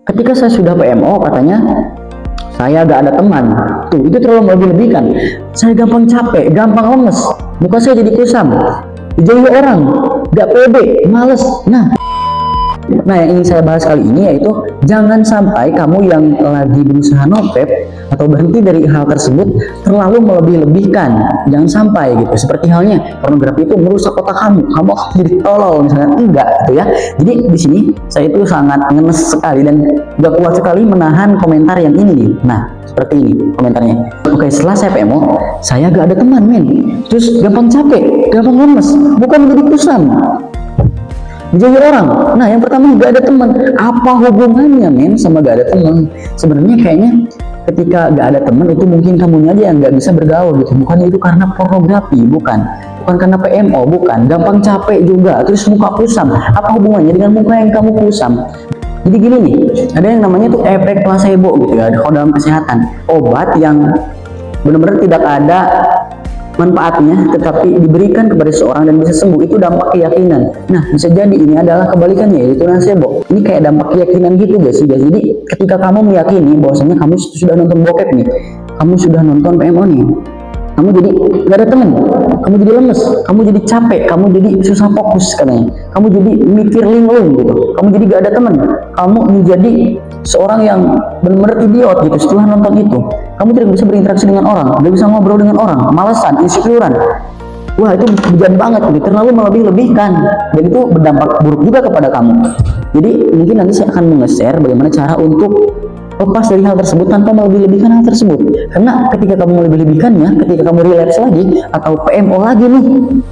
Ketika saya sudah PMO, katanya saya gak ada teman. Tuh, itu terlalu melebih-lebihkan. Saya gampang capek, gampang lemes, muka saya jadi kusam, dijauhi orang, gak pede, males. Nah, yang ingin saya bahas kali ini yaitu jangan sampai kamu yang lagi berusaha nopep atau berhenti dari hal tersebut terlalu melebih-lebihkan. Jangan sampai gitu. Seperti halnya pornografi itu merusak otak kamu akan jadi tolol misalnya, enggak gitu ya. Jadi di sini saya itu sangat ngenes sekali dan gak kuat sekali menahan komentar yang ini nih. Nah, seperti ini komentarnya. Oke, setelah saya PMO, saya gak ada teman men. Terus gampang capek, gampang lemes, bukan menjadi kusam, dijauhi orang. Nah, yang pertama gak ada teman. Apa hubungannya men sama gak ada teman? Sebenarnya kayaknya ketika gak ada teman itu mungkin kamunya aja yang gak bisa bergaul gitu. Bukan itu karena pornografi, bukan karena PMO, bukan. Gampang capek juga, terus muka kusam. Apa hubungannya dengan muka yang kamu kusam? Jadi gini nih, ada yang namanya tuh efek placebo gitu ya, kalau dalam kesehatan. Obat yang benar-benar tidak ada manfaatnya tetapi diberikan kepada seseorang dan bisa sembuh, itu dampak keyakinan. Nah, bisa jadi ini adalah kebalikannya, yaitu nocebo. Ini kayak dampak keyakinan gitu guys. Jadi ketika kamu meyakini bahwasanya kamu sudah nonton bokep nih, kamu sudah nonton PMO nih, kamu jadi gak ada temen, kamu jadi lemes, kamu jadi capek, kamu jadi susah fokus katanya, kamu jadi mikir linglung gitu, kamu jadi gak ada temen, kamu menjadi seorang yang benar-benar idiot gitu setelah nonton itu. Kamu tidak bisa berinteraksi dengan orang, tidak bisa ngobrol dengan orang, malesan, insecurean. Wah, itu bejat banget gitu, terlalu melebih-lebihkan, dan itu berdampak buruk juga kepada kamu. Jadi mungkin nanti saya akan meng-share bagaimana cara untuk lepas dari hal tersebut tanpa melebih-lebihkan hal tersebut. Karena ketika kamu melebih-lebihkannya, ketika kamu relapse lagi atau PMO lagi nih,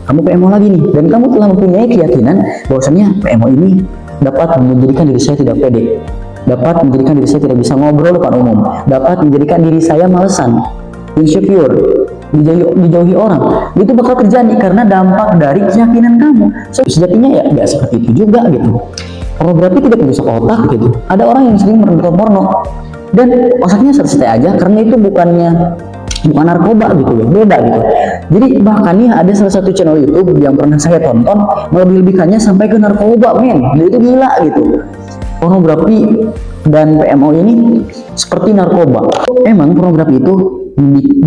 kamu PMO lagi nih, dan kamu telah mempunyai keyakinan bahwasanya PMO ini dapat menjadikan diri saya tidak pede, dapat menjadikan diri saya tidak bisa ngobrol depan umum, dapat menjadikan diri saya malesan, insecure, dijauhi orang. Itu bakal terjadi karena dampak dari keyakinan kamu. So, sejatinya ya nggak seperti itu juga gitu. Pornografi tidak merusak otak gitu. Ada orang yang sering menonton porno dan otaknya selesai aja karena itu bukan narkoba gitu ya, beda gitu. Jadi bahkan nih ada salah satu channel YouTube yang pernah saya tonton melebih-lebihkannya sampai ke narkoba men. Itu gila gitu. Pornografi dan PMO ini seperti narkoba. Emang pornografi itu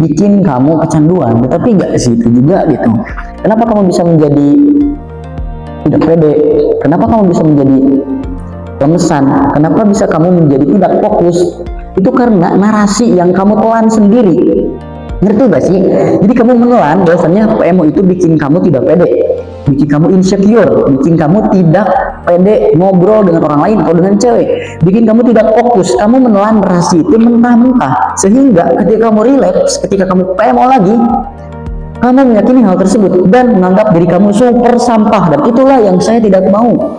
bikin kamu kecanduan, tetapi nggak sih itu juga gitu. Kenapa kamu bisa menjadi tidak pede? Kenapa kamu bisa menjadi lemesan? Kenapa bisa kamu menjadi tidak fokus? Itu karena narasi yang kamu telan sendiri. Ngerti gak sih? Jadi kamu menelan bahwasanya PMO itu bikin kamu tidak pede, bikin kamu insecure, bikin kamu tidak pede ngobrol dengan orang lain atau dengan cewek, bikin kamu tidak fokus. Kamu menelan narasi itu mentah-mentah, sehingga ketika kamu relapse, ketika kamu PMO lagi, kamu meyakini hal tersebut dan menganggap diri kamu super sampah. Dan itulah yang saya tidak mau,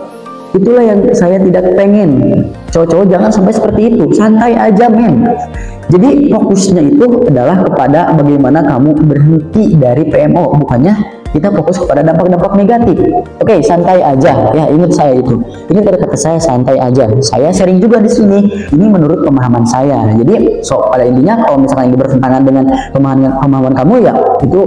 itulah yang saya tidak pengen. Cowok-cowok jangan sampai seperti itu, santai aja men. Jadi fokusnya itu adalah kepada bagaimana kamu berhenti dari PMO, bukannya kita fokus kepada dampak-dampak negatif. Oke, santai aja ya, ingat saya itu. Ini kata saya santai aja. Saya sharing juga di sini. Ini menurut pemahaman saya. Jadi pada intinya kalau misalkan ini bertentangan dengan pemahaman kamu ya itu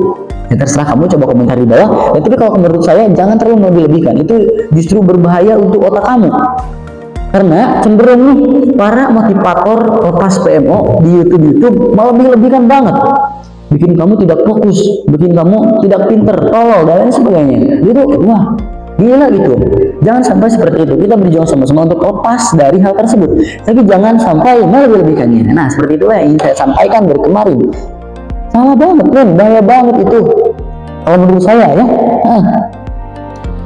ya terserah kamu, coba komentar di bawah. Ya, tapi kalau menurut saya jangan terlalu melebih-lebihkan. Itu justru berbahaya untuk otak kamu. Karena cenderung nih para motivator lepas PMO di YouTube melebih-lebihkan banget, bikin kamu tidak fokus, bikin kamu tidak pinter, tolol dan lain sebagainya. Itu wah gila gitu. Jangan sampai seperti itu. Kita berjuang sama-sama untuk lepas dari hal tersebut, tapi jangan sampai melebih-lebihkannya. Nah, seperti itulah yang ingin saya sampaikan dari kemarin. Salah banget men, bahaya banget itu kalau menurut saya ya.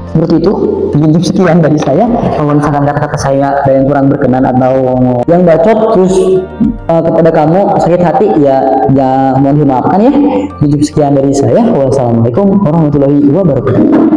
Seperti itu. Mungkin sekian dari saya. Kalau misalkan kata-kata saya ada yang kurang berkenan atau yang bacot terus kepada kamu sakit hati, ya mohon dimaafkan ya. Mungkin sekian dari saya. Wassalamualaikum warahmatullahi wabarakatuh.